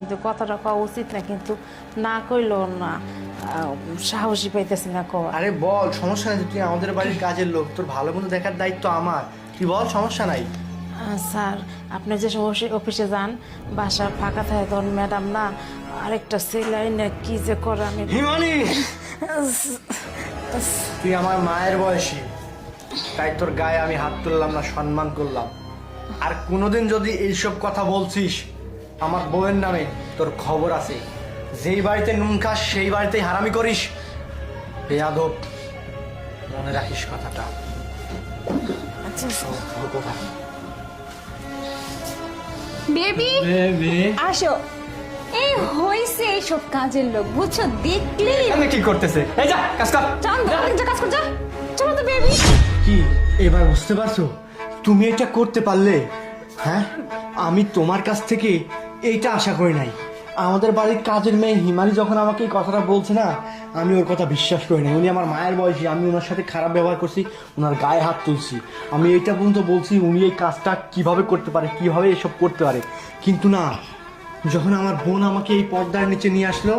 কিন্তু কথাটা কওয়া উচিত না, কিন্তু না কইলো না, সাহসী পাইতেছি না কওয়া। আরে বল, সমস্যা নাই, তুই আমাদের বাড়ির কাজের লোক, তোর ভালো মন্দ দেখার দায়িত্ব আমার। তুই বল, সমস্যা নাই। স্যার, আপনি যে সময় অফিসে যান, বাসা ফাঁকা থাকে, তখন ম্যাডাম না আরেকটা সেলাই না কি যে করে আমি। হিমানি, তুই আমার মায়ের বয়সী, তাই তোর গায়ে আমি হাত তুললাম না, সম্মান করলাম। আর কোনোদিন যদি এইসব কথা বলছিস আমার বউয়ের নামে, তোর খবর আছে। যেই বাড়িতে নুন খাস সেই বাড়িতেই হারামি করিস। বেয়াদব, মনে রাখিস কথাটা। আচ্ছা বেবি আসো। এই হইছে এইসব কাজের লোক, বুঝছো? দেখলেই এখানে কি করতেছে? এই যা, কাজ কর। চল যা কাজ কর, যা। চলো তো বেবি। কি এবার বুঝতে পারছো তুমি এটা করতে পারলে? হ্যাঁ, আমি তোমার কাছ থেকে এইটা আশা করি নাই। আমাদের বাড়ির কাজের মেয়ে হিমালি যখন আমাকে এই কথাটা বলছে না, আমি ওর কথা বিশ্বাস করি নাই। উনি আমার মায়ের বয়সী, আমি ওনার সাথে খারাপ ব্যবহার করছি, ওনার গায়ে হাত তুলছি। আমি এইটা পর্যন্ত বলছি উনি এই কাজটা কিভাবে করতে পারে, কিভাবে এসব করতে পারে। কিন্তু না, যখন আমার বোন আমাকে এই পর্দার নিচে নিয়ে আসলো,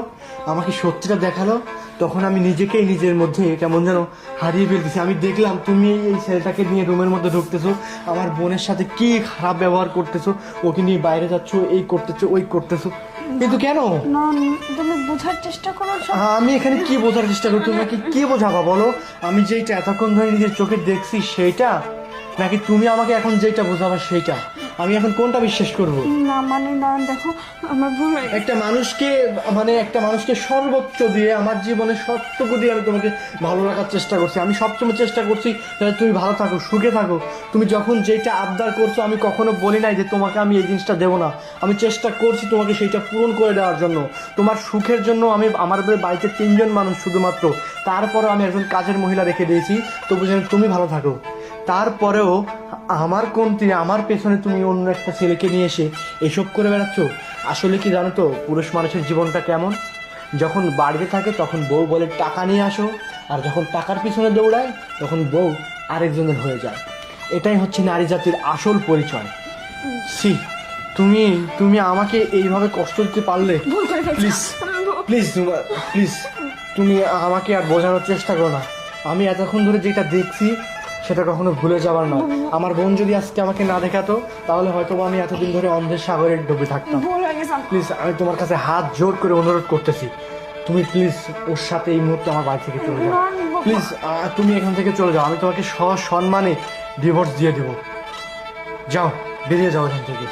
আমাকে সত্যিটা দেখালো, তখন আমি নিজেকেই নিজের মধ্যে কেমন যেন হারিয়ে ফেলতেছি। আমি দেখলাম তুমি এই ছেলেটাকে নিয়ে রুমের মধ্যে ঢুকতেছো, আমার বোনের সাথে কি খারাপ ব্যবহার করতেছো, ওকে নিয়ে বাইরে যাচ্ছ, এই করতেছো ওই করতেছো। কিন্তু কেন? না, তুমি বোঝার চেষ্টা করো। আমি এখানে কি বোঝার চেষ্টা করি? তোমাকে কি বোঝাবা বলো? আমি যেইটা এতক্ষণ ধরে নিজের চোখে দেখছি সেইটা, নাকি তুমি আমাকে এখন যেটা বোঝাবা সেইটা? আমি এখন কোনটা বিশ্বাস করবো? না মানে না, দেখো আমার ভুল হয়ে গেছে। একটা মানুষকে সর্বোচ্চ দিয়ে, আমার জীবনের সবটুকু দিয়ে আমি তোমাকে ভালো রাখার চেষ্টা করছি। আমি সবসময় চেষ্টা করছি যাতে তুমি ভালো থাকো, সুখে থাকো। তুমি যখন যেটা আবদার করছো, আমি কখনো বলি নাই যে তোমাকে আমি এই জিনিসটা দেবো না। আমি চেষ্টা করছি তোমাকে সেইটা পূরণ করে দেওয়ার জন্য, তোমার সুখের জন্য। আমি আমার বাড়িতে 3 জন মানুষ শুধুমাত্র, তারপরেও আমি একজন কাজের মহিলা রেখে দিয়েছি তবু যেন তুমি ভালো থাকো। তারপরেও আমার কমতি, আমার পেছনে তুমি অন্য একটা ছেলেকে নিয়ে এসে এসব করে বেড়াচ্ছ। আসলে কি জানো তো পুরুষ মানুষের জীবনটা কেমন? যখন বাড়িতে থাকে তখন বউ বলে টাকা নিয়ে আসো, আর যখন টাকার পিছনে দৌড়ায় তখন বউ আরেকজনের হয়ে যায়। এটাই হচ্ছে নারী জাতির আসল পরিচয়। সি, তুমি তুমি আমাকে এইভাবে কষ্ট দিতে পারলে? ভুল করে ফেলছি। প্লিজ প্লিজ প্লিজ, তুমি আমাকে আর বোঝানোর চেষ্টা করো না। আমি এতক্ষণ ধরে যেটা দেখছি সেটা কখনো ভুলে যাবার নয়। আমার বোন যদি আজকে আমাকে না দেখাতো, তাহলে হয়তো আমি এতদিন ধরে অন্ধের সাগরে ডুবে থাকতাম। ভুল হয়ে গেছে। প্লিজ, আমি তোমার কাছে হাত জোর করে অনুরোধ করতেছি, তুমি প্লিজ ওর সাথে এই মুহূর্তে আমার বাড়ি থেকে চলে যাও। প্লিজ, তুমি এখান থেকে চলে যাও। আমি তোমাকে সসম্মানে ডিভোর্স দিয়ে দেবো। যাও, বেরিয়ে যাও এখান থেকে।